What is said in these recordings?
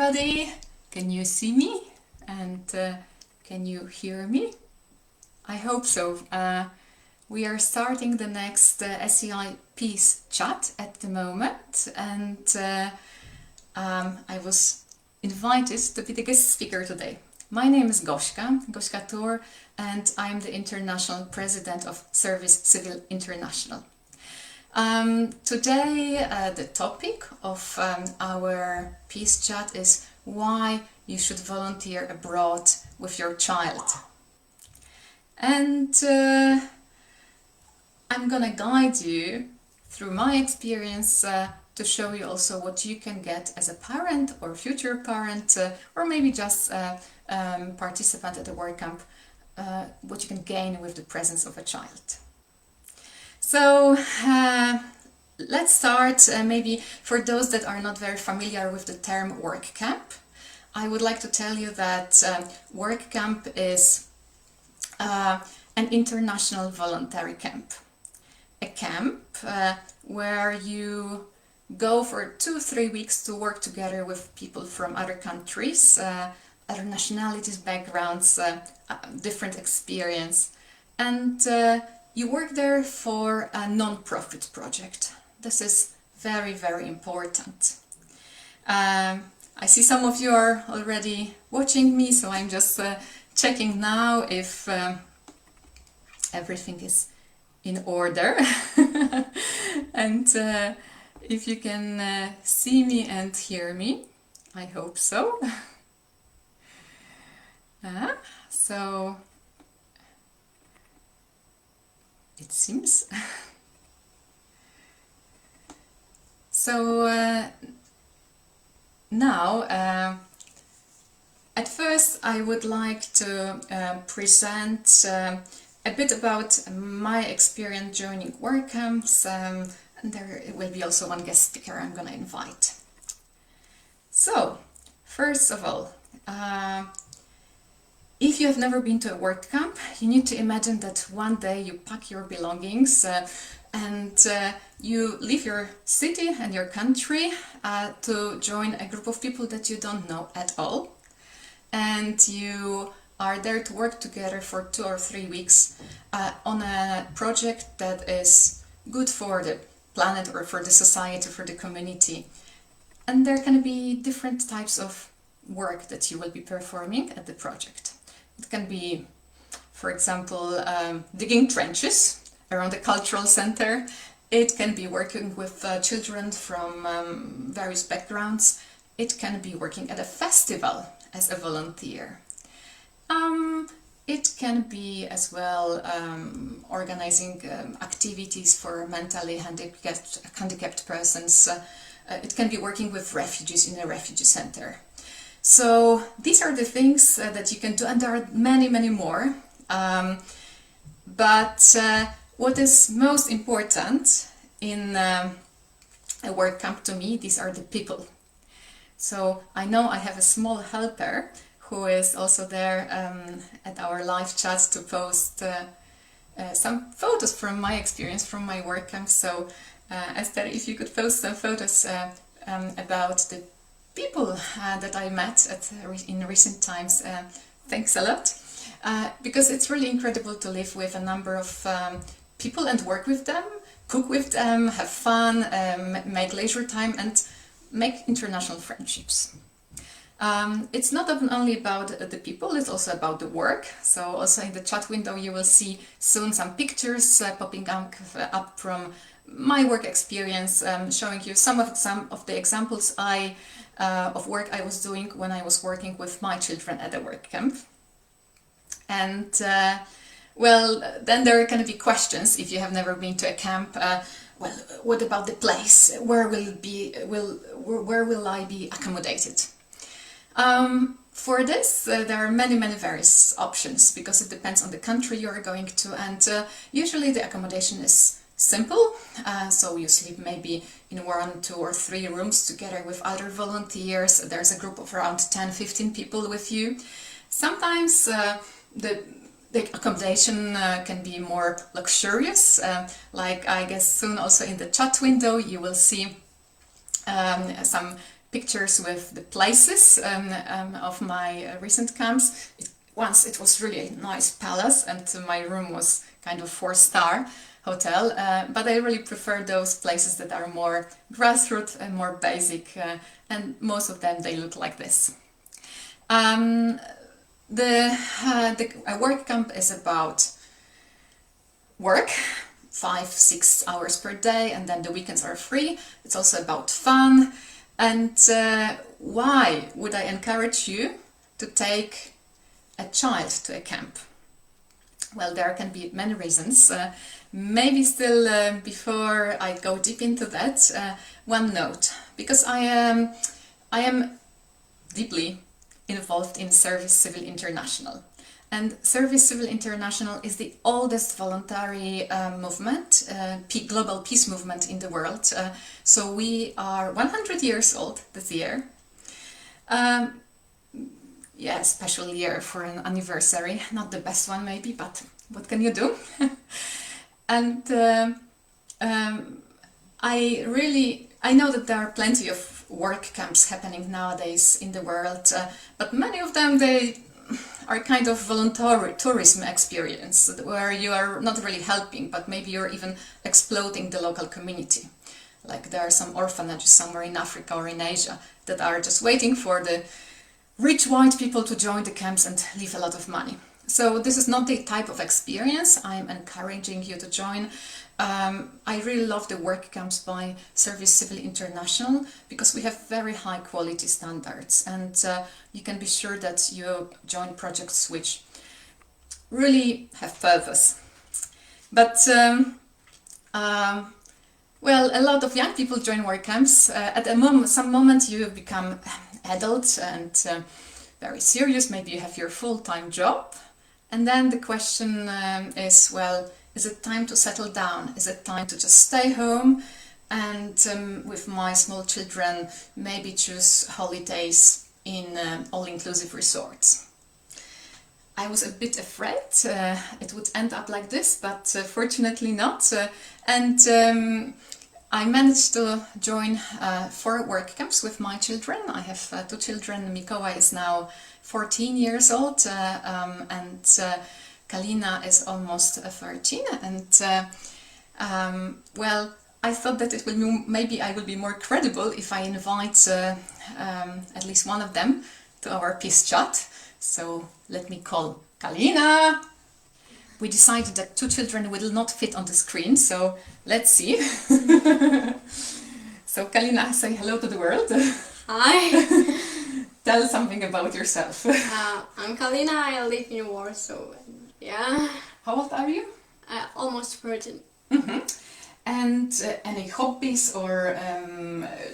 everybody! Can you see me? And can you hear me? I hope so. We are starting the next SCI Peace Chat at the moment, and I was invited to be the guest speaker today. My name is Gośka Tur, and I'm the International President of Service Civil International. Today the topic of our Peace Chat is why you should volunteer abroad with your child. And I'm gonna guide you through my experience to show you also what you can get as a parent or future parent or maybe just participant at a work camp, what you can gain with the presence of a child. So let's start maybe for those that are not very familiar with the term work camp. I would like to tell you that work camp is an international voluntary camp. A camp where you go for 2-3 weeks to work together with people from other countries, other nationalities, backgrounds, different experience, and you work there for a non-profit project. This is very, very important. I see some of you are already watching me, so I'm just checking now if everything is in order and if you can see me and hear me. I hope so. So it seems. So now at first I would like to present a bit about my experience joining work camps, and there will be also one guest speaker I'm gonna invite. So, first of all, if you have never been to a work camp, you need to imagine that one day you pack your belongings and you leave your city and your country to join a group of people that you don't know at all, and you are there to work together for 2 or 3 weeks on a project that is good for the planet or for the society, for the community. And there can be different types of work that you will be performing at the project. It can be, for example, digging trenches around a cultural center. It can be working with children from various backgrounds. It can be working at a festival as a volunteer. It can be as well organizing activities for mentally handicapped persons. It can be working with refugees in a refugee center. So these are the things that you can do, and there are many, many more. But what is most important in a work camp to me, these are the people. So I know I have a small helper who is also there at our live chat to post some photos from my experience from my work camp. So Esther, if you could post some photos about the people that I met in recent times, thanks a lot. Because it's really incredible to live with a number of people and work with them, cook with them, have fun, make leisure time and make international friendships. It's not only about the people, it's also about the work. So also in the chat window you will see soon some pictures popping up from my work experience, showing you some of the examples of work I was doing when I was working with my children at a work camp. And well, then there are going to be questions if you have never been to a camp. Well, what about the place? Where will I be accommodated? For this, there are many various options because it depends on the country you are going to, and usually the accommodation is simple. So you sleep maybe in 1, 2 or 3 rooms together with other volunteers. There's a group of around 10-15 people with you. Sometimes the accommodation can be more luxurious, like I guess soon also in the chat window you will see some pictures with the places of my recent camps. Once it was really a nice palace, and my room was kind of 4-star hotel, but I really prefer those places that are more grassroots and more basic, and most of them they look like this. The work camp is about work, 5-6 hours per day, and then the weekends are free. It's also about fun. And why would I encourage you to take a child to a camp? Well, there can be many reasons. Maybe still before I go deep into that, one note, because I am deeply involved in Service Civil International. And Service Civil International is the oldest voluntary movement, global peace movement in the world. So we are 100 years old this year. Yeah, special year for an anniversary. Not the best one maybe, but what can you do? And I know that there are plenty of work camps happening nowadays in the world, but many of them, they are kind of voluntary tourism experience where you are not really helping, but maybe you're even exploiting the local community. Like there are some orphanages somewhere in Africa or in Asia that are just waiting for the rich white people to join the camps and leave a lot of money. So this is not the type of experience I'm encouraging you to join. I really love the work camps by Service Civil International because we have very high quality standards, and you can be sure that you join projects which really have purpose. But well, a lot of young people join work camps. At some moment you become adult and very serious, maybe you have your full-time job, and then the question is, well, is it time to settle down? Is it time to just stay home and with my small children maybe choose holidays in all-inclusive resorts? I was a bit afraid it would end up like this, but fortunately not. I managed to join 4 work camps with my children. I have 2 children. Mikołaj is now 14 years old and Kalina is almost 13. And well, I thought that it will be, maybe I will be more credible if I invite at least one of them to our peace chat. So let me call Kalina. We decided that 2 children will not fit on the screen, so let's see. So Kalina, say hello to the world. Hi. Tell something about yourself. I'm Kalina, I live in Warsaw. Yeah. How old are you? Almost 13. Mm-hmm. And any hobbies or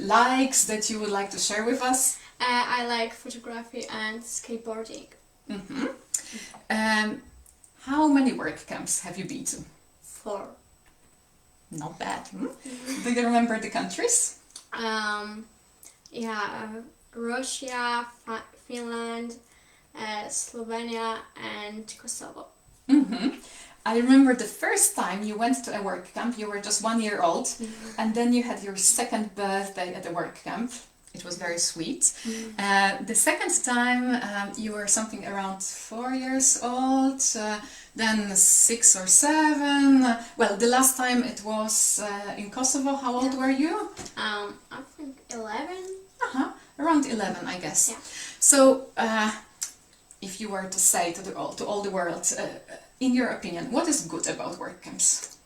likes that you would like to share with us? I like photography and skateboarding. Mm-hmm. How many work camps have you been to? 4. Not bad. Hmm? Do you remember the countries? Yeah, Russia, Finland, Slovenia and Kosovo. Mm-hmm. I remember the first time you went to a work camp, you were just 1 year old, and then you had your 2nd birthday at the work camp. It was very sweet. The second time you were something around 4 years old, then 6 or 7. Well, the last time it was in Kosovo. How old were you? I think 11. Around 11, I guess. Yeah. So, if you were to say to all the world, in your opinion, what is good about work camps?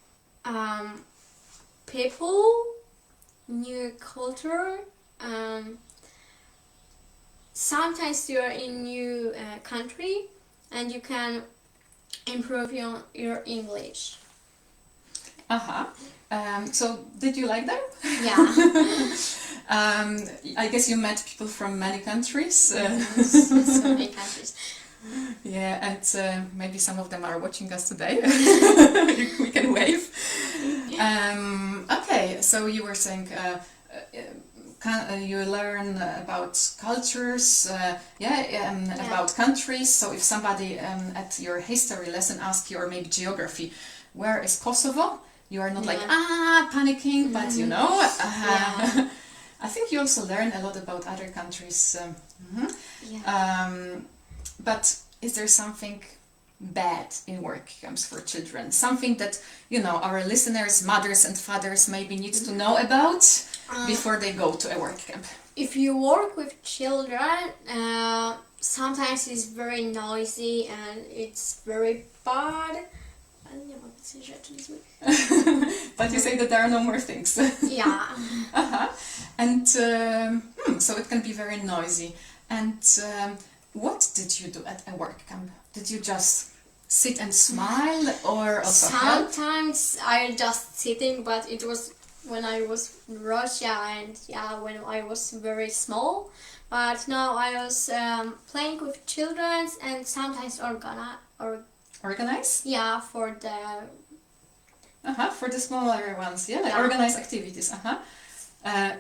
People, new culture. Sometimes you are in new country and you can improve your English. So did you like them? Yeah. I guess you met people from many countries. So many countries. Yeah, and maybe some of them are watching us today. We can wave. Okay, so you were saying you learn about cultures, about countries. So if somebody at your history lesson asks you, or maybe geography, where is Kosovo? You are not like panicking, but you know. I think you also learn a lot about other countries. Yeah. But is there something bad in work camps for children? Something that, you know, our listeners, mothers and fathers maybe need to know about before they go to a work camp? If you work with children, sometimes it's very noisy and it's very bad. But you say that there are no more things. Yeah. And so it can be very noisy. And what did you do at a work camp? Did you just sit and smile or also help? Sometimes I just sitting, but it was when I was in Russia and when I was very small. But now I was playing with children and sometimes Organize? Yeah, for the For the smaller ones, like organize activities.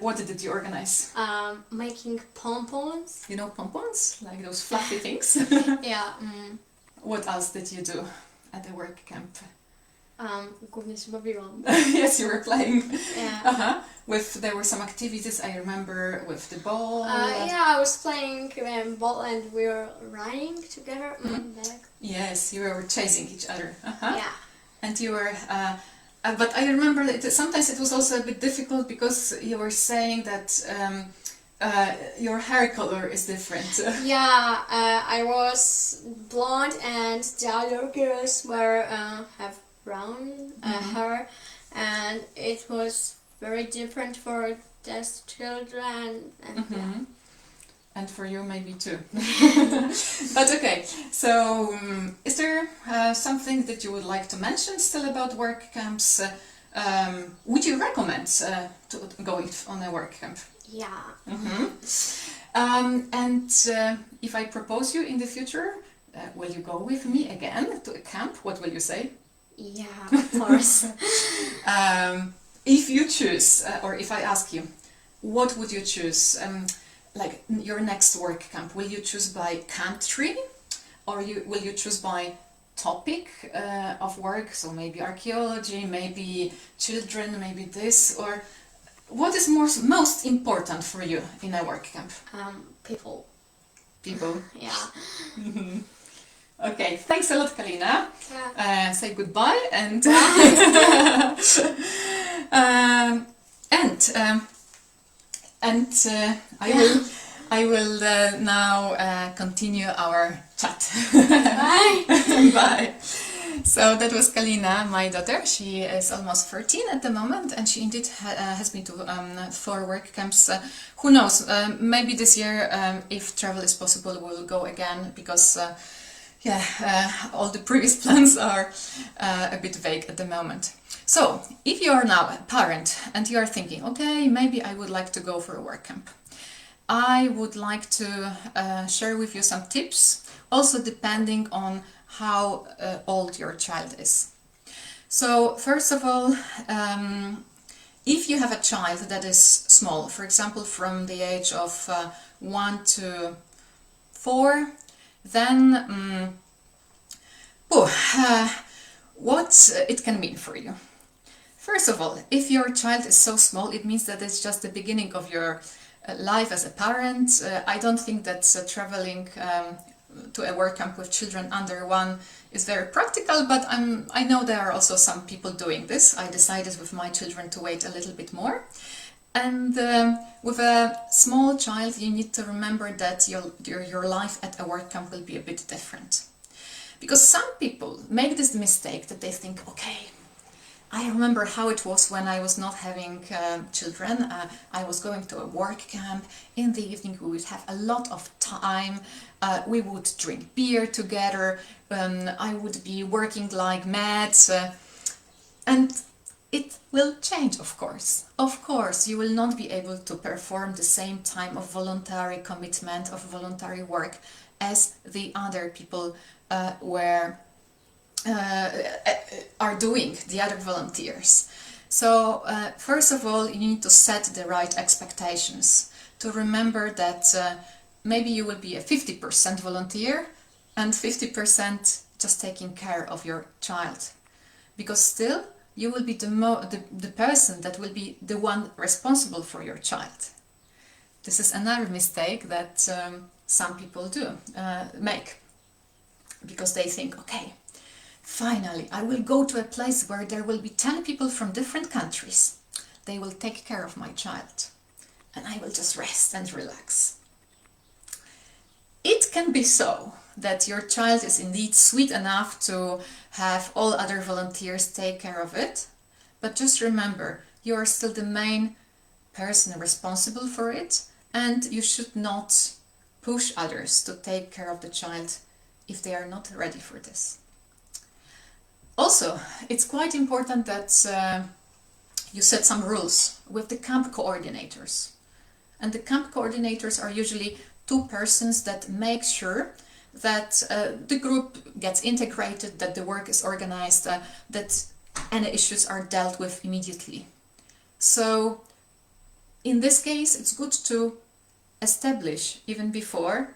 What did you organize? making pompons. You know, pompons, like those fluffy things. Yeah. What else did you do at the work camp? Głównie się bawiłam. Yes, you were playing. Yeah. There were some activities I remember with the ball. I was playing ball and we were running together. Back. Yes, you were chasing each other. Yeah. And you were. But I remember that sometimes it was also a bit difficult because you were saying that your hair color is different. Yeah, I was blonde and the other girls were have brown hair, and it was very different for these children. And And for you maybe too. But okay, so is there something that you would like to mention still about work camps? Would you recommend to go on a work camp? Yeah. And if I propose you in the future, will you go with me again to a camp? What will you say? Yeah, of course. If you choose, or if I ask you, what would you choose? Like your next work camp, will you choose by country, or will you choose by topic of work? So maybe archaeology, maybe children, maybe this, or what is most important for you in a work camp? People. People. Yeah. Okay, thanks a lot, Kalina. Yeah. Say goodbye and I will now continue our chat. Bye. Bye. So that was Kalina, my daughter. She is almost 13 at the moment, and she indeed has been to 4 work camps. Who knows? Maybe this year, if travel is possible, we'll go again because. All the previous plans are a bit vague at the moment. So, if you are now a parent and you are thinking, okay, maybe I would like to go for a work camp, I would like to share with you some tips, also depending on how old your child is. So, first of all, if you have a child that is small, for example, from the age of 1 to 4, then what it can mean for you. First of all, if your child is so small, it means that it's just the beginning of your life as a parent. I don't think that traveling to a work camp with children under 1 is very practical, but I know there are also some people doing this. I decided with my children to wait a little bit more. And with a small child, you need to remember that your life at a work camp will be a bit different. Because some people make this mistake that they think, okay, I remember how it was when I was not having children. I was going to a work camp. In the evening we would have a lot of time. We would drink beer together. I would be working like mad. And it will change, of course. Of course, you will not be able to perform the same time of voluntary commitment, of voluntary work as the other people are doing, the other volunteers. So, first of all, you need to set the right expectations. To remember that maybe you will be a 50% volunteer and 50% just taking care of your child. Because still, you will be the person that will be the one responsible for your child. This is another mistake that some people do make, because they think, okay, finally I will go to a place where there will be 10 people from different countries. They will take care of my child and I will just rest and relax. It can be so that your child is indeed sweet enough to have all other volunteers take care of it, but just remember, you are still the main person responsible for it, and you should not push others to take care of the child if they are not ready for this. Also, it's quite important that you set some rules with the camp coordinators. And the camp coordinators are usually two persons that make sure that the group gets integrated, that the work is organized, that any issues are dealt with immediately. So in this case, it's good to establish even before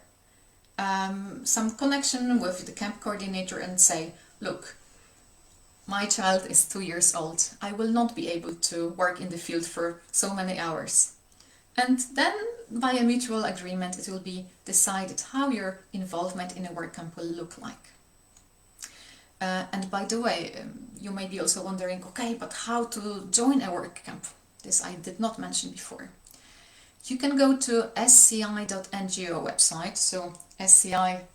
some connection with the camp coordinator and say, look, my child is 2 years old. I will not be able to work in the field for so many hours. And then, by a mutual agreement, it will be decided how your involvement in a work camp will look like. And by the way, you may be also wondering, okay, but how to join a work camp? This I did not mention before. You can go to sci.ngo website, so sci.ngo,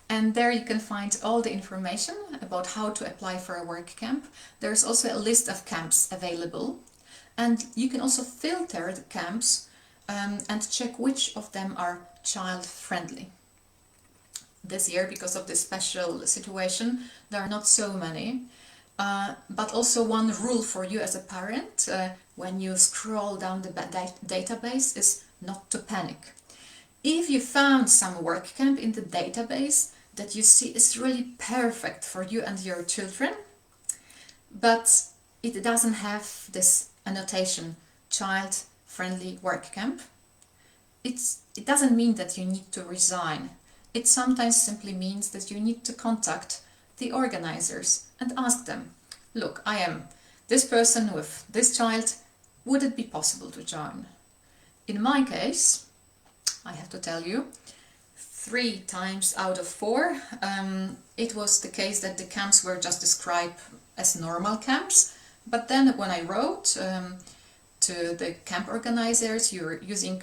and there you can find all the information about how to apply for a work camp. There's also a list of camps available, and you can also filter the camps and check which of them are child-friendly. This year, because of this special situation, there are not so many, but also one rule for you as a parent when you scroll down the database is not to panic. If you found some work camp in the database that you see is really perfect for you and your children, but it doesn't have this annotation, child-friendly work camp, it doesn't mean that you need to resign. It sometimes simply means that you need to contact the organizers and ask them, look, I am this person with this child, would it be possible to join? In my case, I have to tell you, 3 times out of 4, it was the case that the camps were just described as normal camps, but then when I wrote to the camp organizers, you're using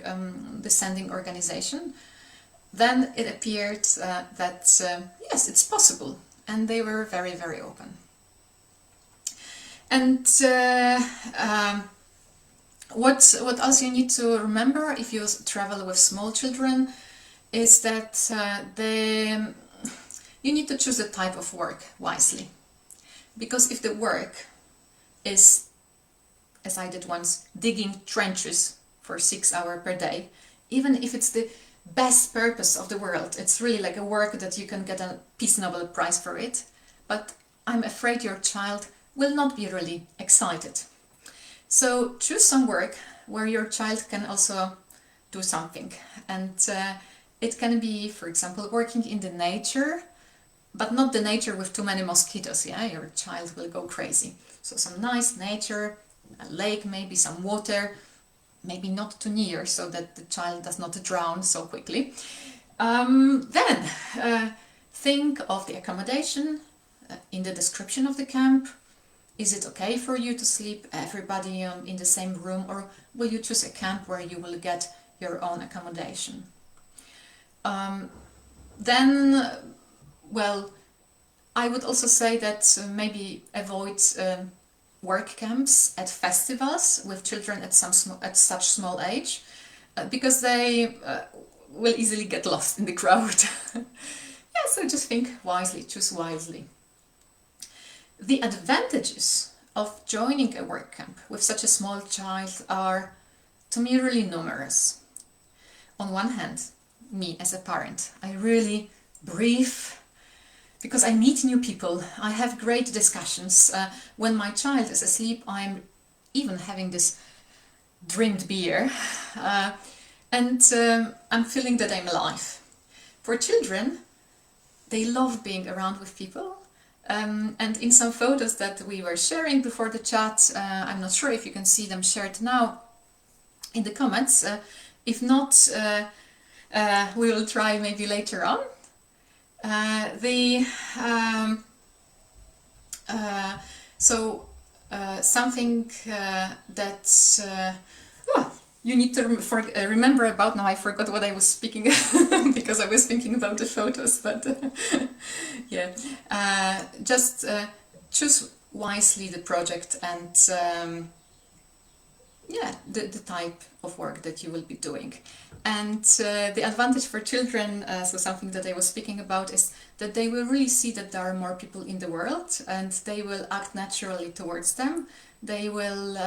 the sending organization, then it appeared that yes, it's possible, and they were very, very open. And what else you need to remember if you travel with small children is that you need to choose the type of work wisely. Because if the work is, as I did once, digging trenches for 6 hours per day, even if it's the best purpose of the world, it's really like a work that you can get a Peace Nobel Prize for it, but I'm afraid your child will not be really excited. So choose some work where your child can also do something, and it can be, for example, working in the nature, but not the nature with too many mosquitoes, yeah, your child will go crazy. So some nice nature, a lake, maybe some water, maybe not too near so that the child does not drown so quickly. Then think of the accommodation in the description of the camp. Is it okay for you to sleep everybody in the same room, or will you choose a camp where you will get your own accommodation? Then, well, I would also say that maybe avoid work camps at festivals with children at such small age, because they will easily get lost in the crowd. Yeah, so just think wisely, choose wisely. The advantages of joining a work camp with such a small child are, to me, really numerous. On one hand, me as a parent, I really breathe because I meet new people, I have great discussions. When my child is asleep, I'm even having this dreamed beer, and I'm feeling that I'm alive. For children, they love being around with people, and in some photos that we were sharing before the chat, I'm not sure if you can see them shared now, in the comments. If not, we will try maybe later on. Something that you need to remember about. Now I forgot what I was speaking because I was thinking about the photos, but yeah, just choose wisely the project and yeah, the type of work that you will be doing. And the advantage for children, so something that I was speaking about, is that they will really see that there are more people in the world and they will act naturally towards them. They will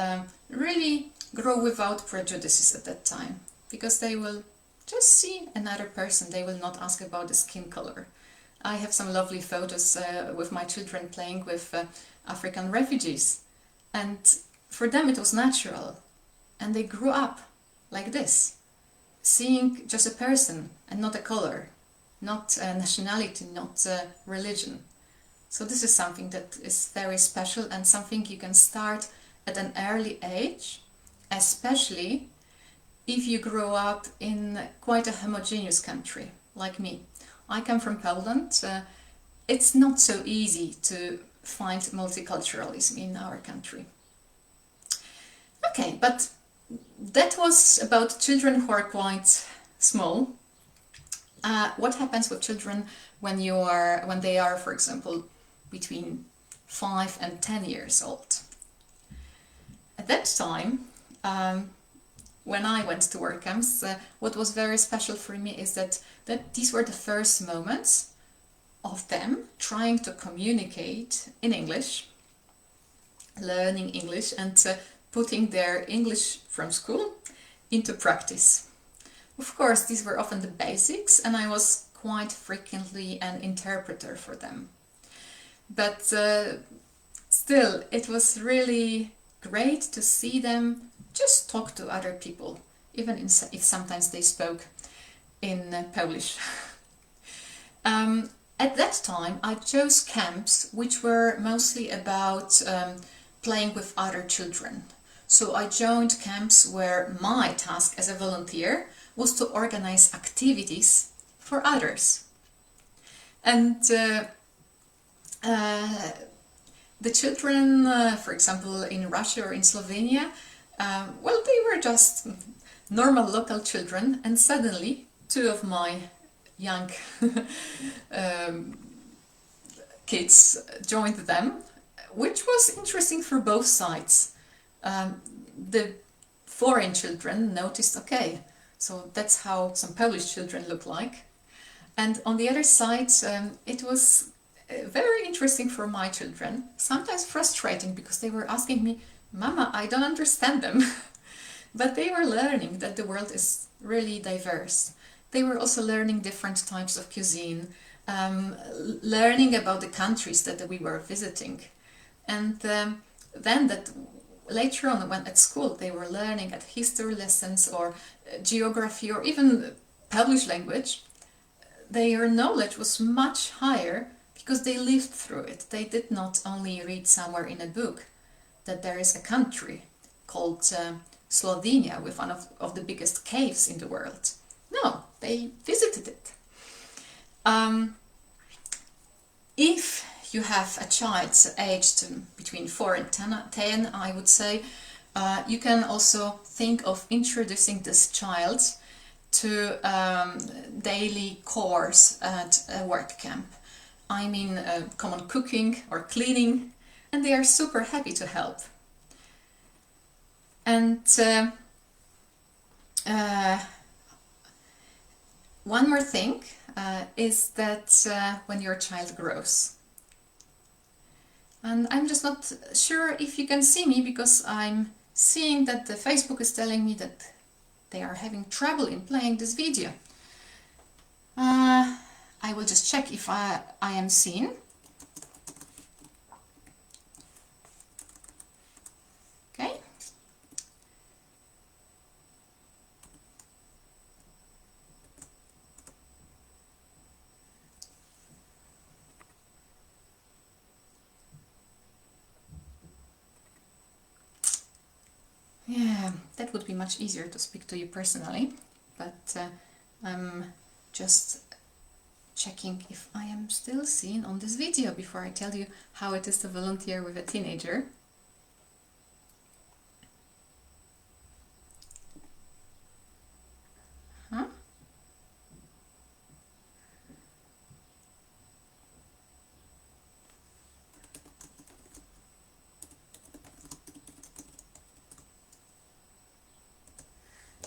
really grow without prejudices at that time, because they will just see another person. They will not ask about the skin color. I have some lovely photos with my children playing with African refugees, and for them it was natural, and they grew up like this, seeing just a person and not a color, not a nationality, not a religion. So this is something that is very special and something you can start at an early age, especially if you grow up in quite a homogeneous country like me. I come from Poland. It's not so easy to find multiculturalism in our country. Okay, but that was about children who are quite small. What happens with children when they are, for example, between 5 and 10 years old? At that time, when I went to work camps, what was very special for me is that these were the first moments of them trying to communicate in English, learning English, and putting their English from school into practice. Of course, these were often the basics, and I was quite frequently an interpreter for them. But still, it was really great to see them just talk to other people, even if sometimes they spoke in Polish. At that time, I chose camps which were mostly about playing with other children. So I joined camps where my task as a volunteer was to organize activities for others. And the children, for example, in Russia or in Slovenia, well, they were just normal local children, and suddenly two of my young kids joined them, which was interesting for both sides. The foreign children noticed, okay, so that's how some Polish children look like. And on the other side, it was very interesting for my children, sometimes frustrating, because they were asking me, Mama, I don't understand them. But they were learning that the world is really diverse. They were also learning different types of cuisine, learning about the countries that we were visiting. And then that later on, when at school, they were learning at history lessons or geography or even Polish language, their knowledge was much higher because they lived through it. They did not only read somewhere in a book that there is a country called Slovenia with one of the biggest caves in the world. No, they visited it. If you have a child aged between 4 and 10, I would say you can also think of introducing this child to daily course at a work camp. I mean common cooking or cleaning, and they are super happy to help. And one more thing is that when your child grows, and I'm just not sure if you can see me because I'm seeing that the Facebook is telling me that they are having trouble in playing this video. I will just check if I am seen. Okay. Yeah, that would be much easier to speak to you personally, but I'm just checking if I am still seen on this video before I tell you how it is to volunteer with a teenager. Huh?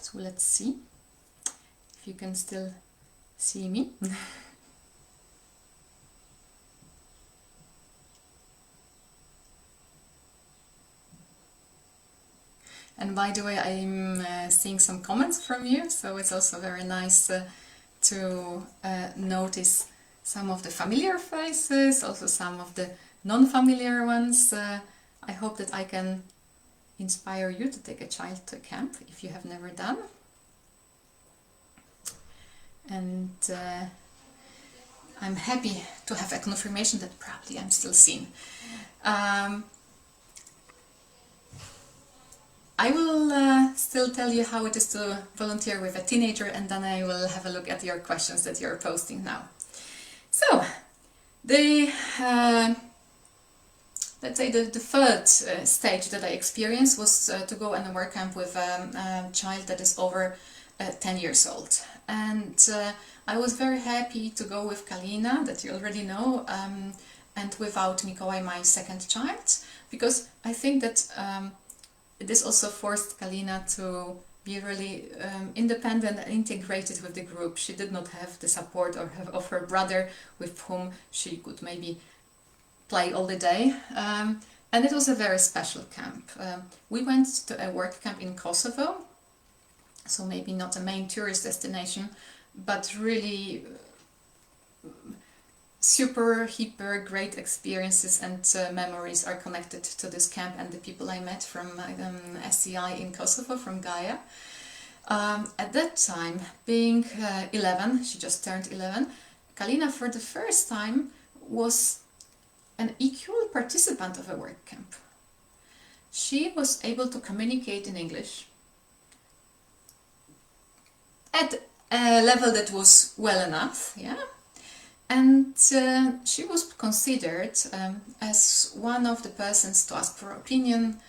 So let's see if you can still see me. And by the way, I'm seeing some comments from you, so it's also very nice to notice some of the familiar faces, also some of the non-familiar ones. I hope that I can inspire you to take a child to camp if you have never done. And I'm happy to have a confirmation that probably I'm still seen. I will still tell you how it is to volunteer with a teenager, and then I will have a look at your questions that you're posting now. So, let's say the third stage that I experienced was to go on a work camp with a child that is over 10 years old. And I was very happy to go with Kalina, that you already know, and without Mikołaj, my second child, because I think that this also forced Kalina to be really independent and integrated with the group. She did not have the support of her brother, with whom she could maybe play all the day. And it was a very special camp. We went to a work camp in Kosovo, so maybe not a main tourist destination, but really super, hyper, great experiences and memories are connected to this camp and the people I met from SCI in Kosovo, from Gaia. At that time, being 11, she just turned 11, Kalina for the first time was an equal participant of a work camp. She was able to communicate in English at a level that was well enough, yeah. And she was considered as one of the persons to ask for opinion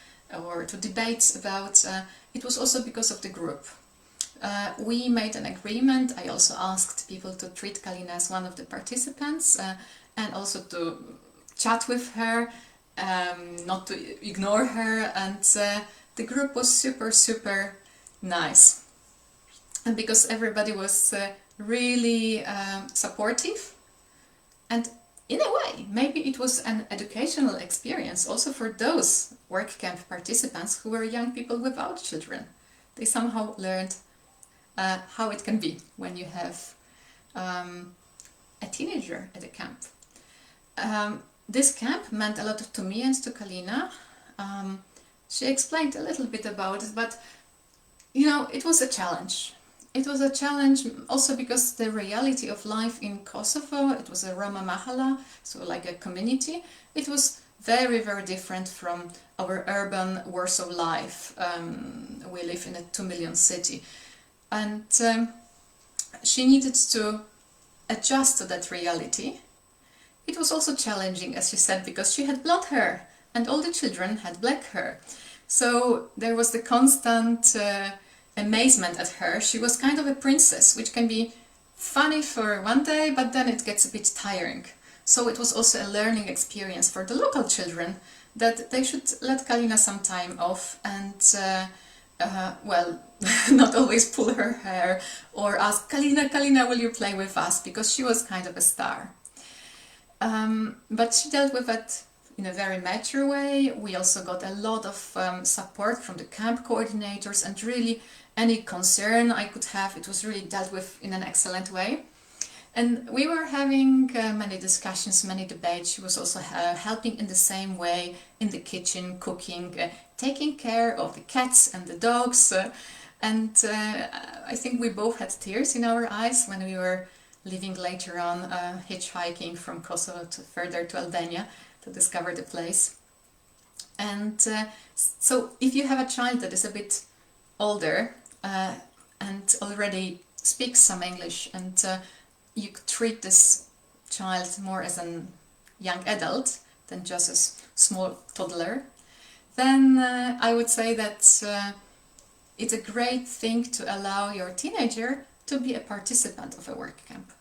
or to debate about. It was also because of the group. We made an agreement. I also asked people to treat Kalina as one of the participants and also to chat with her, not to ignore her. And the group was super, super nice. And because everybody was really supportive. And in a way, maybe it was an educational experience also for those work camp participants who were young people without children. They somehow learned how it can be when you have a teenager at a camp. This camp meant a lot to me and to Kalina. She explained a little bit about it, but you know, it was a challenge. It was a challenge also because the reality of life in Kosovo, it was a Roma mahala, so like a community, it was very, very different from our urban Warsaw life. We live in a 2 million city. And she needed to adjust to that reality. It was also challenging, as she said, because she had blonde hair and all the children had black hair. So there was the constant amazement at her. She was kind of a princess, which can be funny for one day, but then it gets a bit tiring. So it was also a learning experience for the local children that they should let Kalina some time off and, well, not always pull her hair or ask, Kalina, will you play with us? Because she was kind of a star. But she dealt with it in a very mature way. We also got a lot of support from the camp coordinators, and really any concern I could have, it was really dealt with in an excellent way. And we were having many discussions, many debates. She was also helping in the same way in the kitchen, cooking, taking care of the cats and the dogs. And I think we both had tears in our eyes when we were leaving later on, hitchhiking from Kosovo further to Albania to discover the place. And so if you have a child that is a bit older and already speaks some English, and you could treat this child more as a young adult than just a small toddler, then I would say that it's a great thing to allow your teenager to be a participant of a work camp.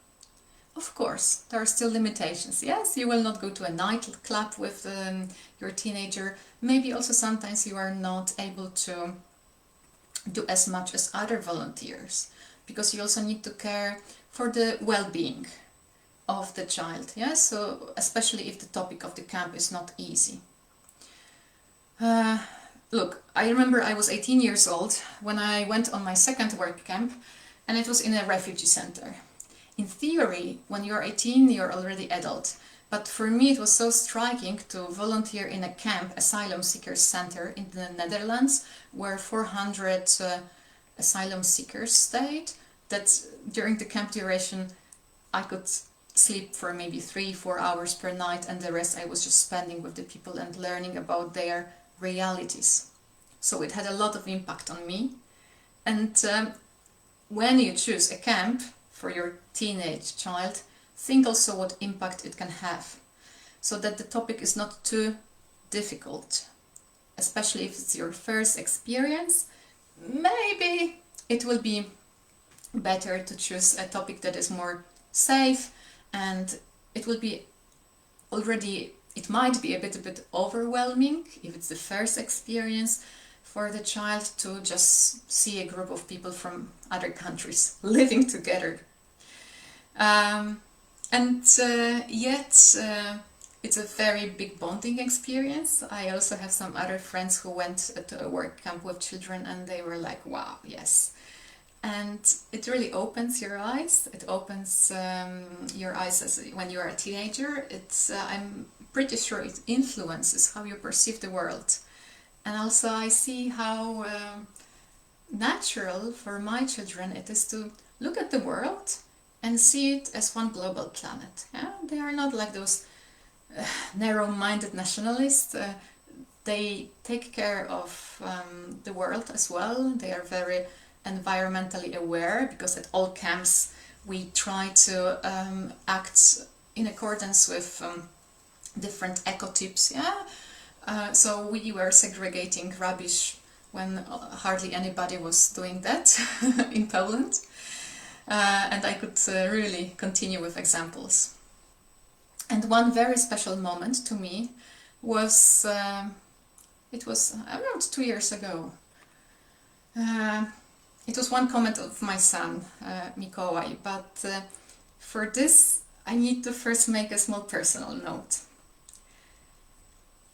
Of course, there are still limitations. Yes, you will not go to a nightclub with your teenager. Maybe also sometimes you are not able to do as much as other volunteers, because you also need to care for the well-being of the child. Yeah? So especially if the topic of the camp is not easy. Look, I remember I was 18 years old when I went on my second work camp, and it was in a refugee center. In theory, when you're 18, you're already adult. But for me, it was so striking to volunteer in a camp, asylum seekers center in the Netherlands, where 400 asylum seekers stayed, that during the camp duration, I could sleep for maybe 3-4 hours per night, and the rest I was just spending with the people and learning about their realities. So it had a lot of impact on me. And when you choose a camp for your teenage child, think also what impact it can have, so that the topic is not too difficult. Especially if it's your first experience, maybe it will be better to choose a topic that is more safe, and it will be already, it might be a bit overwhelming if it's the first experience for the child to just see a group of people from other countries living together. Yet it's a very big bonding experience. I also have some other friends who went to a work camp with children, and they were like, wow, yes. And it really opens your eyes. It opens your eyes as when you're a teenager. I'm pretty sure it influences how you perceive the world. And also I see how natural for my children it is to look at the world and see it as one global planet. Yeah? They are not like those narrow-minded nationalists. They take care of the world as well. They are very environmentally aware, because at all camps we try to act in accordance with different eco-tips. Yeah? So we were segregating rubbish when hardly anybody was doing that in Poland. And I could really continue with examples. And one very special moment to me was, it was around 2 years ago. It was one comment of my son, Mikołaj, but for this I need to first make a small personal note.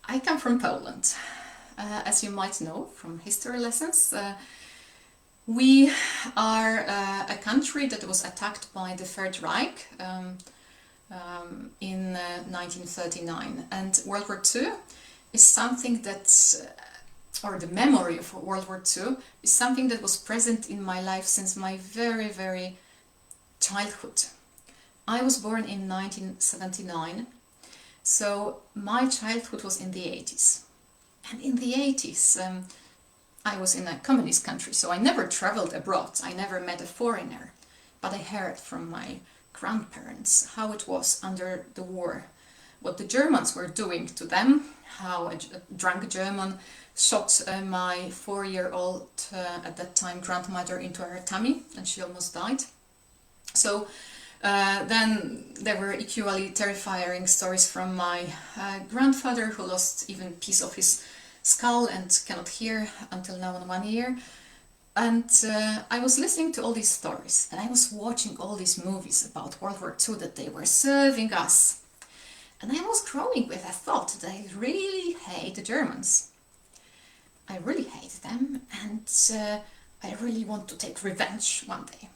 I come from Poland. As you might know from history lessons, we are a country that was attacked by the Third Reich in 1939, and World War II is something that, or the memory of World War II is something that was present in my life since my very childhood. I was born in 1979, so my childhood was in the 80s. And in the 80s, I was in a communist country, so I never traveled abroad, I never met a foreigner, but I heard from my grandparents how it was under the war, what the Germans were doing to them, how a drunk German shot my 4-year-old, at that time, grandmother into her tummy, and she almost died. So then there were equally terrifying stories from my grandfather, who lost even a piece of his skull and cannot hear until now in 1 year. And I was listening to all these stories, and I was watching all these movies about World War II that they were serving us. And I was growing with a thought that I really hate the Germans. I really hate them, and I really want to take revenge one day.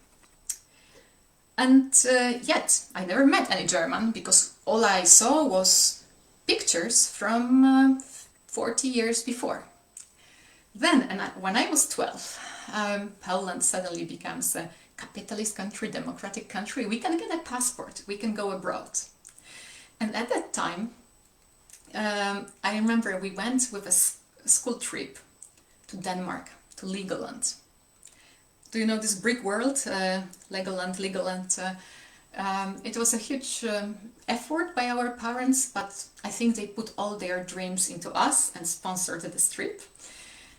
And yet, I never met any German, because all I saw was pictures from 40 years before. Then, when I was 12, Poland suddenly becomes a capitalist country, democratic country. We can get a passport, we can go abroad. And at that time, I remember we went with a school trip to Denmark, to Legoland. Do you know this brick world, Legoland, Legoland? It was a huge effort by our parents, but I think they put all their dreams into us and sponsored this trip.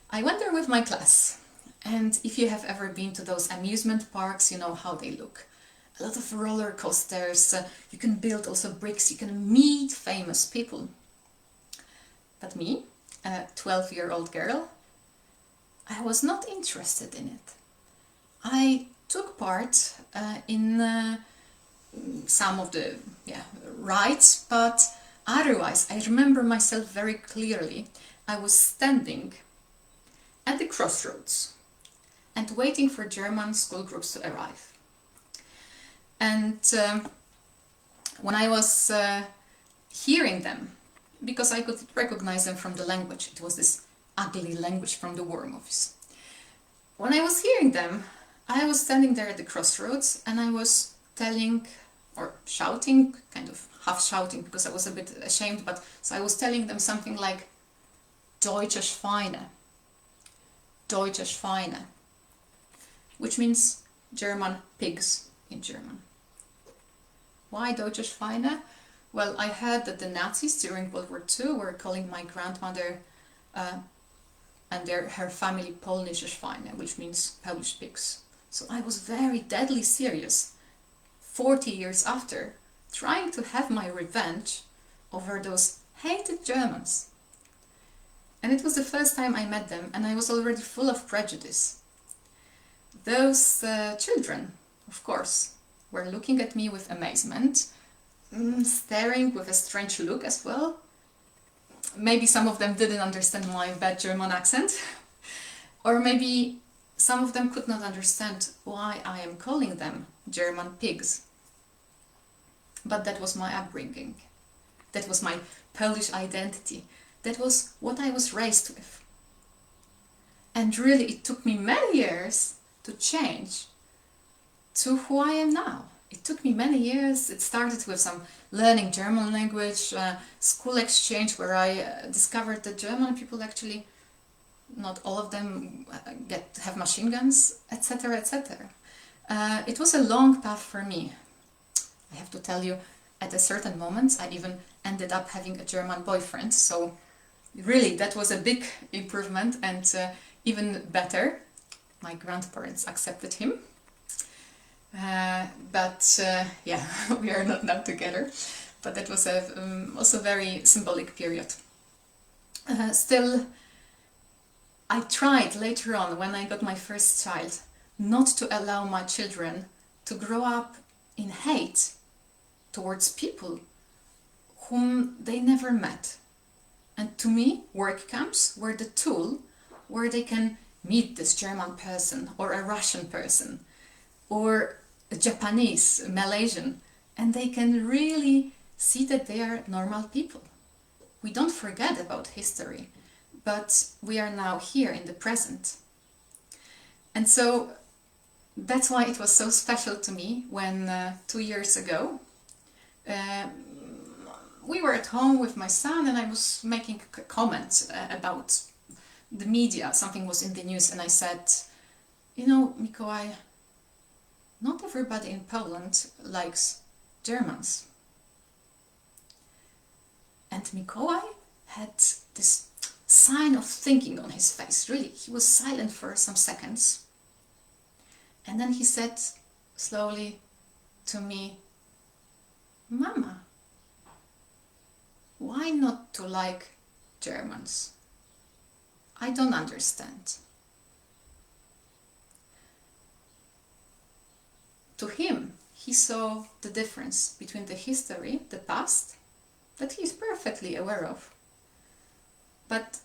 I went there with my class, and if you have ever been to those amusement parks, you know how they look. A lot of roller coasters, you can build also bricks, you can meet famous people. But me, a 12-year-old girl, I was not interested in it. I took part in some of the rides, but otherwise I remember myself very clearly. I was standing at the crossroads and waiting for German school groups to arrive. And when I was hearing them, because I could recognize them from the language, it was this ugly language from the War Office. When I was hearing them, I was standing there at the crossroads and I was telling or shouting, kind of half shouting because I was a bit ashamed, but so I was telling them something like Deutsche Schweine, Deutsche Schweine, which means German pigs in German. Why Deutsche Schweine? Well, I heard that the Nazis during World War II were calling my grandmother and her family Polnische Schweine, which means Polish pigs. So I was very deadly serious, 40 years after, trying to have my revenge over those hated Germans. And it was the first time I met them, and I was already full of prejudice. Those children, of course, were looking at me with amazement, staring with a strange look as well. Maybe some of them didn't understand my bad German accent, or maybe some of them could not understand why I am calling them German pigs. But that was my upbringing. That was my Polish identity. That was what I was raised with. And really, it took me many years to change to who I am now. It took me many years. It started with some learning German language, school exchange, where I discovered that German people actually, not all of them have machine guns, etc., etc. It was a long path for me. I have to tell you, at a certain moment, I even ended up having a German boyfriend. So really, that was a big improvement, and even better, my grandparents accepted him. But we are not now together. But that was a also very symbolic period. Still, I tried later on, when I got my first child, not to allow my children to grow up in hate towards people whom they never met. And to me, work camps were the tool where they can meet this German person or a Russian person or a Japanese, a Malaysian, and they can really see that they are normal people. We don't forget about history, but we are now here in the present. And so that's why it was so special to me when 2 years ago we were at home with my son and I was making a comment about the media. Something was in the news and I said, you know, Mikołaj, not everybody in Poland likes Germans. And Mikołaj had this sign of thinking on his face. Really, he was silent for some seconds. And then he said slowly to me, Mama, why not to like Germans? I don't understand. To him, he saw the difference between the history, the past, that he is perfectly aware of. But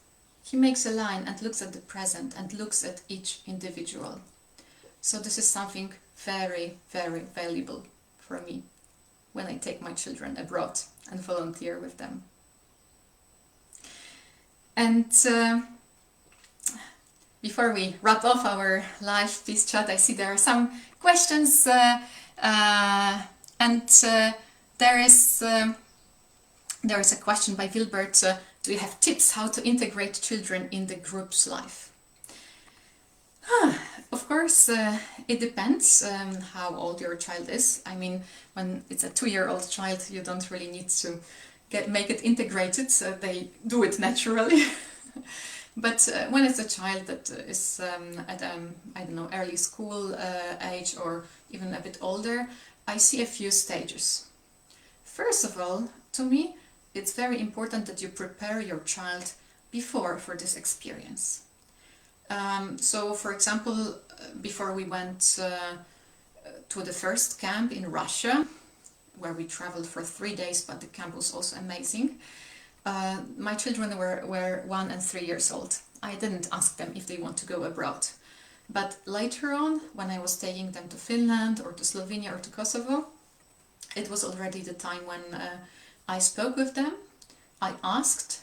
he makes a line and looks at the present and looks at each individual. So this is something very, very valuable for me when I take my children abroad and volunteer with them. And before we wrap up our live peace chat, I see there are some questions, there is a question by Wilbert. Do you have tips how to integrate children in the group's life? Of of course, it depends how old your child is. I mean, when it's a 2-year-old child, you don't really need to make it integrated, so they do it naturally. But when it's a child that is at, I don't know, early school age or even a bit older, I see a few stages. First of all, to me, it's very important that you prepare your child before for this experience. So, for example, before we went to the first camp in Russia, where we traveled for 3 days, but the camp was also amazing. My children were 1 and 3 years old. I didn't ask them if they want to go abroad. But later on, when I was taking them to Finland or to Slovenia or to Kosovo, it was already the time when I spoke with them. I asked.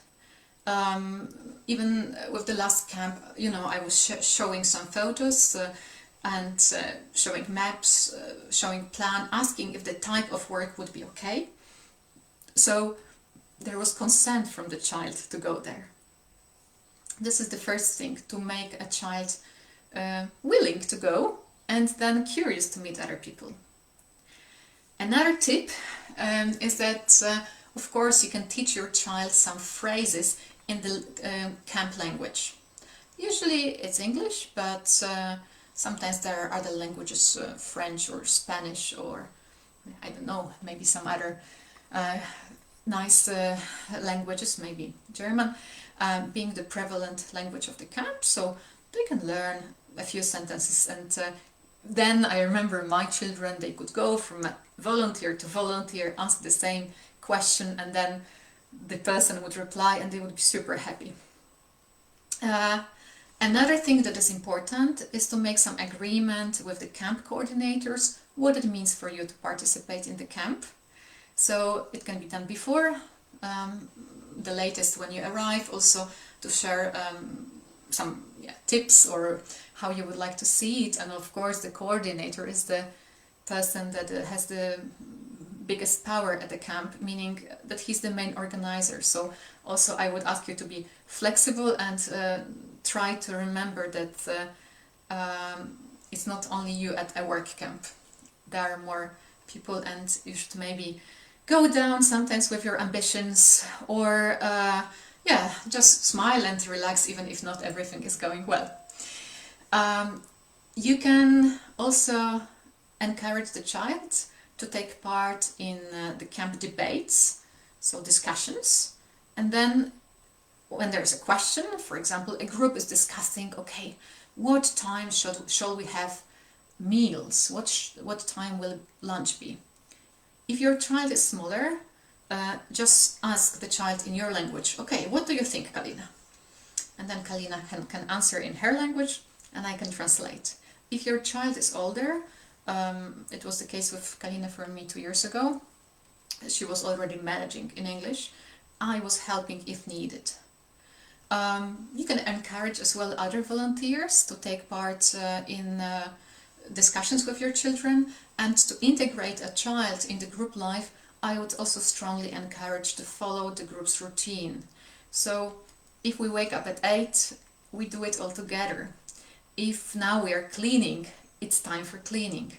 Even with the last camp, you know, I was showing some photos and showing maps, showing plan, asking if the type of work would be okay. So there was consent from the child to go there. This is the first thing, to make a child willing to go and then curious to meet other people. Another tip is that, of course, you can teach your child some phrases in the camp language. Usually it's English, but sometimes there are other languages, French or Spanish or, I don't know, maybe some other nice languages, maybe German, being the prevalent language of the camp, so they can learn a few sentences. And then I remember my children, they could go from volunteer to volunteer, ask the same question, and then the person would reply and they would be super happy. Another thing that is important is to make some agreement with the camp coordinators what it means for you to participate in the camp. So it can be done before, the latest when you arrive, also to share some tips or how you would like to see it. And of course the coordinator is the person that has the biggest power at the camp, meaning that he's the main organizer. So also I would ask you to be flexible and try to remember that it's not only you at a work camp. There are more people, and you should maybe go down sometimes with your ambitions, or just smile and relax even if not everything is going well. You can also encourage the child to take part in the camp debates, so discussions, and then when there's a question, for example, a group is discussing, okay, what time shall we have meals, what time will lunch be? If your child is smaller, just ask the child in your language, okay, what do you think, Kalina? And then Kalina can answer in her language and I can translate. If your child is older, it was the case with Kalina for me 2 years ago, she was already managing in English, I was helping if needed. You can encourage as well other volunteers to take part in discussions with your children, and to integrate a child in the group life, I would also strongly encourage to follow the group's routine. So if we wake up at 8, we do it all together. If now we are cleaning, it's time for cleaning.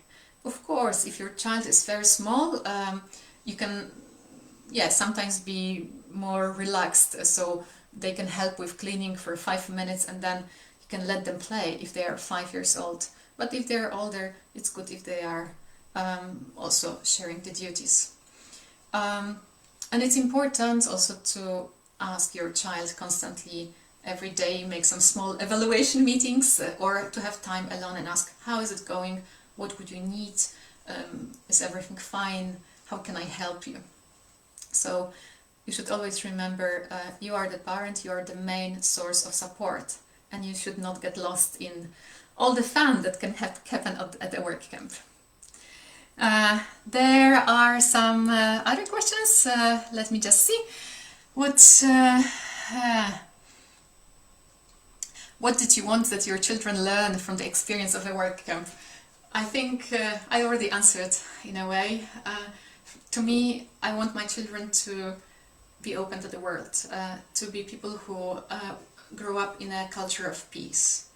Of course, if your child is very small, you can sometimes be more relaxed, so they can help with cleaning for 5 minutes and then you can let them play if they are 5 years old. But if they are older, it's good if they are also sharing the duties. And it's important also to ask your child constantly, every day, make some small evaluation meetings, or to have time alone and ask, how is it going? What would you need? Is everything fine? How can I help you? So you should always remember, you are the parent, you are the main source of support, and you should not get lost in all the fun that can happen at a work camp. There are some other questions. Let me just see. What did you want that your children learn from the experience of a work camp? I think I already answered in a way. To me, I want my children to be open to the world, to be people who grow up in a culture of peace.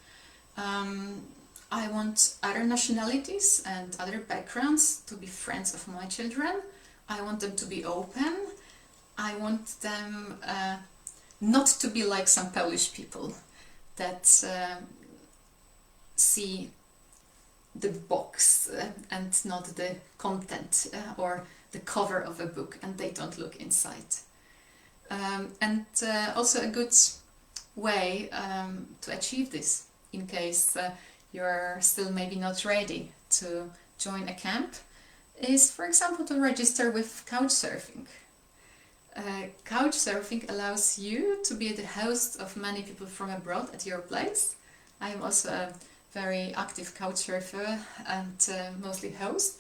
I want other nationalities and other backgrounds to be friends of my children. I want them to be open. I want them not to be like some Polish people that see the box and not the content or the cover of a book, and they don't look inside. And also a good way to achieve this, in case you're still maybe not ready to join a camp, is, for example, to register with Couchsurfing. Couchsurfing allows you to be the host of many people from abroad at your place. I am also a very active couchsurfer and mostly host.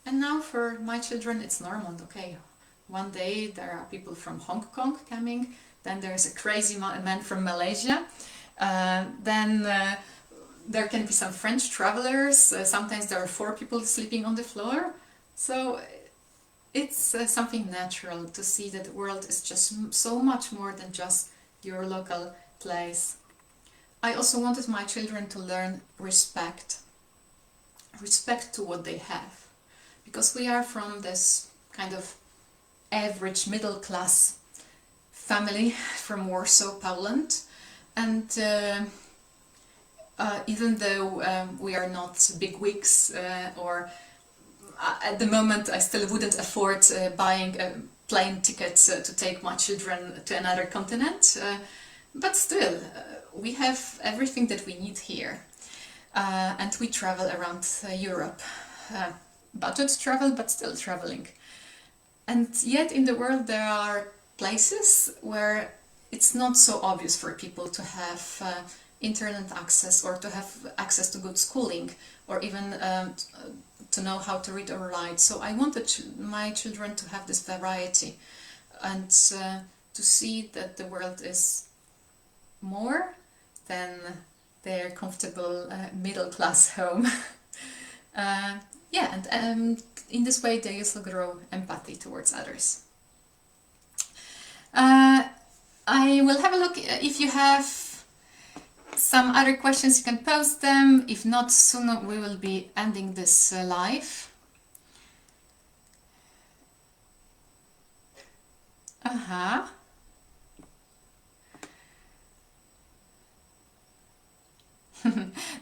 And now for my children it's normal. Okay, one day there are people from Hong Kong coming, then there's a crazy man from Malaysia, then there can be some French travelers, sometimes there are 4 people sleeping on the floor. So it's something natural to see that the world is just so much more than just your local place. I also wanted my children to learn respect to what they have, because we are from this kind of average middle class family from Warsaw, Poland, and even though we are not bigwigs or at the moment I still wouldn't afford buying a plane ticket to take my children to another continent, but still we have everything that we need here, and we travel around Europe, budget travel but still traveling. And yet in the world there are places where it's not so obvious for people to have internet access or to have access to good schooling or even to know how to read or write. So I wanted my children to have this variety and to see that the world is more than their comfortable middle class home. Yeah, and in this way they also grow empathy towards others. I will have a look. If you have some other questions, you can post them. If not, soon we will be ending this live.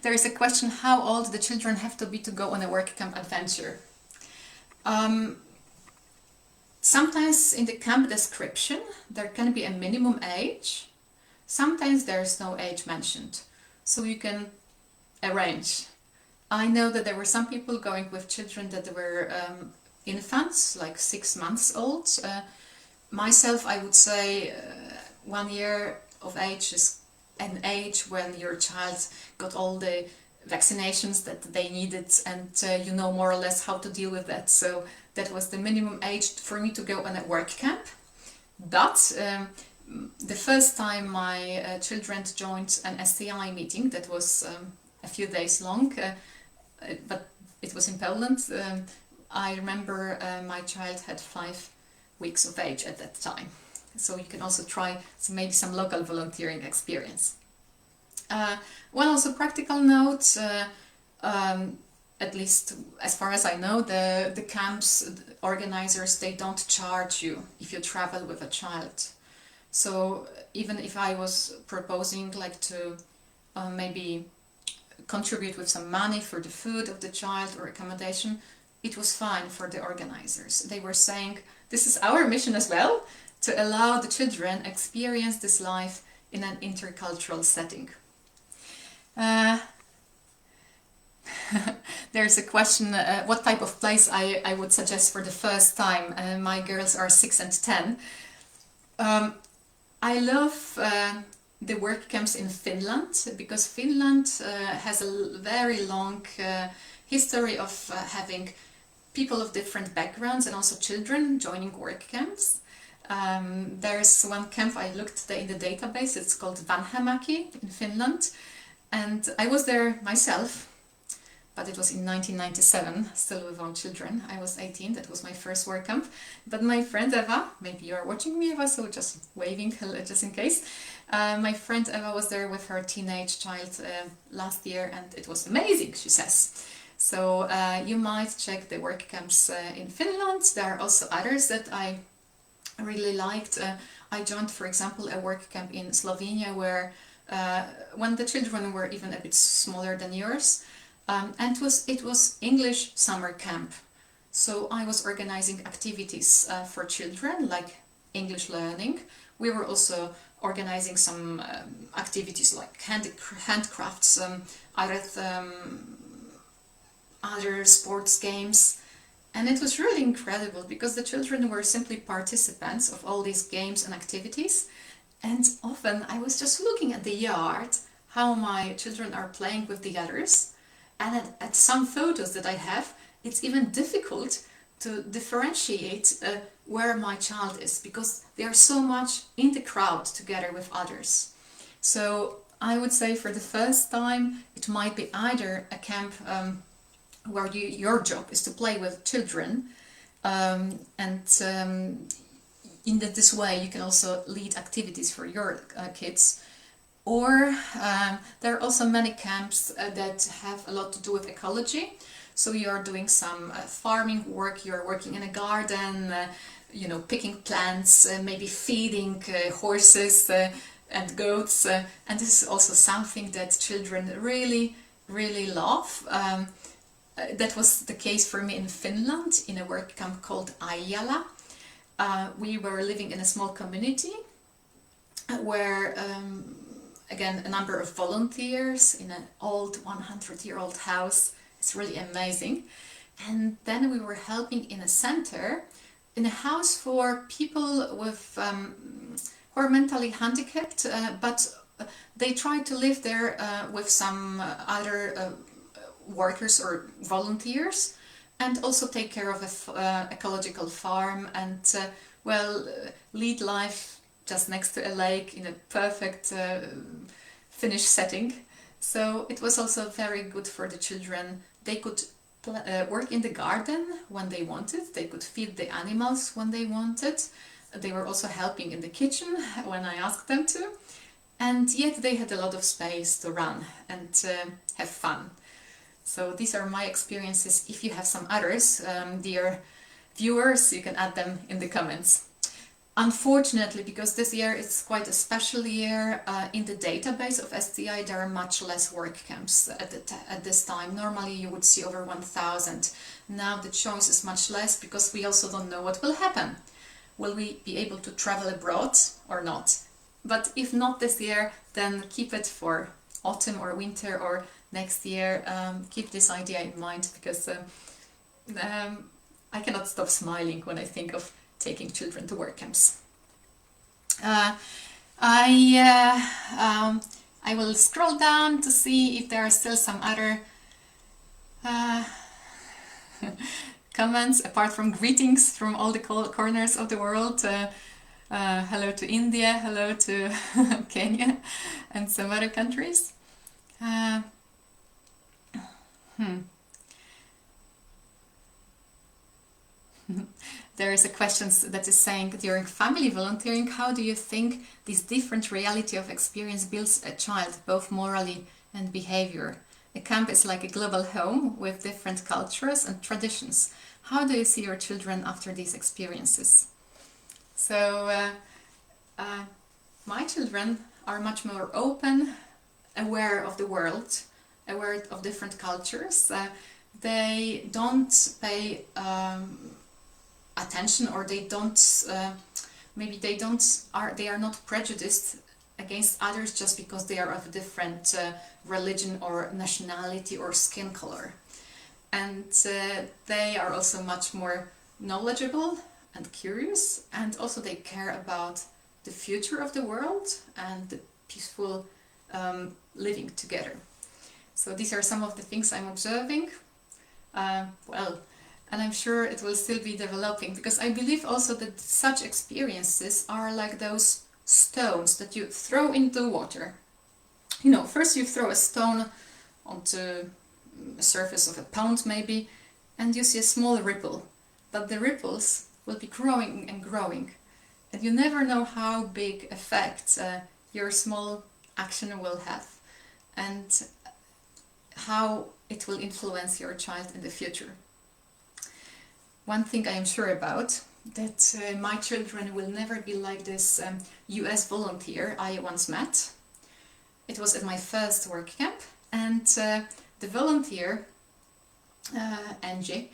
There is a question, how old the children have to be to go on a work camp adventure? Sometimes in the camp description there can be a minimum age. Sometimes there's no age mentioned, so you can arrange. I know that there were some people going with children that were infants, like 6 months old. Myself, I would say 1 year of age is an age when your child got all the vaccinations that they needed, and you know more or less how to deal with that. So that was the minimum age for me to go on a work camp. But the first time my children joined an SCI meeting that was a few days long, but it was in Poland, I remember my child had 5 weeks of age at that time. So you can also try maybe some local volunteering experience. One also practical note, at least as far as I know, the camps organizers, they don't charge you if you travel with a child. So even if I was proposing like to maybe contribute with some money for the food of the child or accommodation, it was fine for the organizers. They were saying, this is our mission as well, to allow the children experience this life in an intercultural setting. There's a question, what type of place I would suggest for the first time. My girls are 6 and 10. I love the work camps in Finland, because Finland has a very long history of having people of different backgrounds and also children joining work camps. There's one camp I looked in the database, it's called Vanhamäki in Finland, and I was there myself. but it was in 1997, still without children. I was 18, that was my first work camp. But my friend Eva, maybe you are watching me, Eva, so just waving just in case. My friend Eva was there with her teenage child last year, and it was amazing, she says. So you might check the work camps in Finland. There are also others that I really liked. I joined, for example, a work camp in Slovenia where when the children were even a bit smaller than yours, and it was English summer camp. So I was organizing activities for children like English learning. We were also organizing some activities like handcrafts, other sports games. And it was really incredible because the children were simply participants of all these games and activities. And often I was just looking at the yard, how my children are playing with the others. And at some photos that I have, it's even difficult to differentiate where my child is because they are so much in the crowd together with others. So I would say for the first time, it might be either a camp where your job is to play with children, in this way you can also lead activities for your kids. Or there are also many camps that have a lot to do with ecology. So you're doing some farming work, you're working in a garden, picking plants, maybe feeding horses and goats. And this is also something that children really, really love. That was the case for me in Finland, in a work camp called Aijala. We were living in a small community where, again, a number of volunteers in an old 100-year-old house. It's really amazing. And then we were helping in a center, in a house for people with who are mentally handicapped, but they try to live there with some other workers or volunteers, and also take care of an ecological farm and lead life just next to a lake in a perfect Finnish setting. So it was also very good for the children. They could work in the garden when they wanted, they could feed the animals when they wanted, they were also helping in the kitchen when I asked them to, and yet they had a lot of space to run and have fun. So these are my experiences. If you have some others, dear viewers, you can add them in the comments. Unfortunately, because this year is quite a special year, in the database of SCI there are much less work camps at this time. Normally you would see over 1,000. Now the choice is much less because we also don't know what will happen. Will we be able to travel abroad or not? But if not this year, then keep it for autumn or winter or next year. Keep this idea in mind because I cannot stop smiling when I think of taking children to work camps. I will scroll down to see if there are still some other comments apart from greetings from all the corners of the world. Hello to India, hello to Kenya and some other countries. There is a question that is saying, during family volunteering, how do you think this different reality of experience builds a child, both morally and behavior? A camp is like a global home with different cultures and traditions. How do you see your children after these experiences? So, my children are much more open, aware of the world, aware of different cultures. They don't pay attention, or they don't they are not prejudiced against others just because they are of a different religion or nationality or skin color. And they are also much more knowledgeable and curious, and also they care about the future of the world and the peaceful living together. So these are some of the things I'm observing. And I'm sure it will still be developing, because I believe also that such experiences are like those stones that you throw into water. You know, first you throw a stone onto surface of a pond maybe, and you see a small ripple, but the ripples will be growing and growing, and you never know how big effect your small action will have, and how it will influence your child in the future. One thing I am sure about, that my children will never be like this US volunteer I once met. It was at my first work camp, and the volunteer, Angie,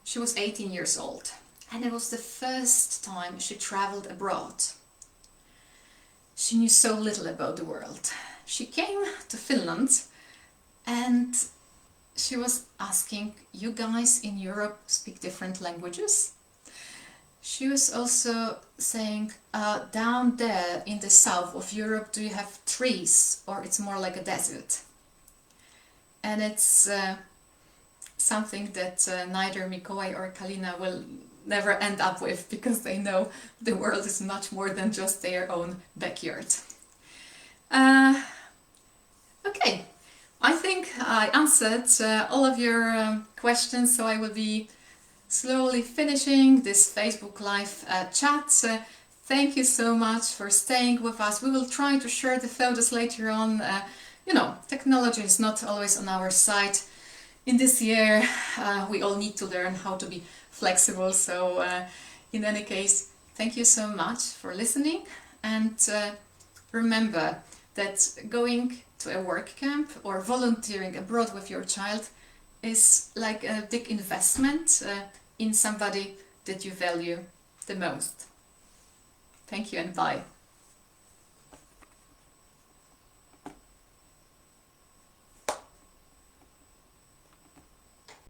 she was 18 years old, and it was the first time she traveled abroad. She knew so little about the world. She came to Finland, and she was asking, you guys in Europe speak different languages? She was also saying, down there in the south of Europe, do you have trees, or it's more like a desert? And it's something that neither Mikołaj or Kalina will never end up with, because they know the world is much more than just their own backyard. Okay, I think I answered all of your questions, so I will be slowly finishing this Facebook Live chat. Thank you so much for staying with us. We will try to share the photos later on. You know, technology is not always on our side. In this year, we all need to learn how to be flexible. So, in any case, thank you so much for listening. And remember that going to a work camp or volunteering abroad with your child is like a big investment in somebody that you value the most. Thank you and bye.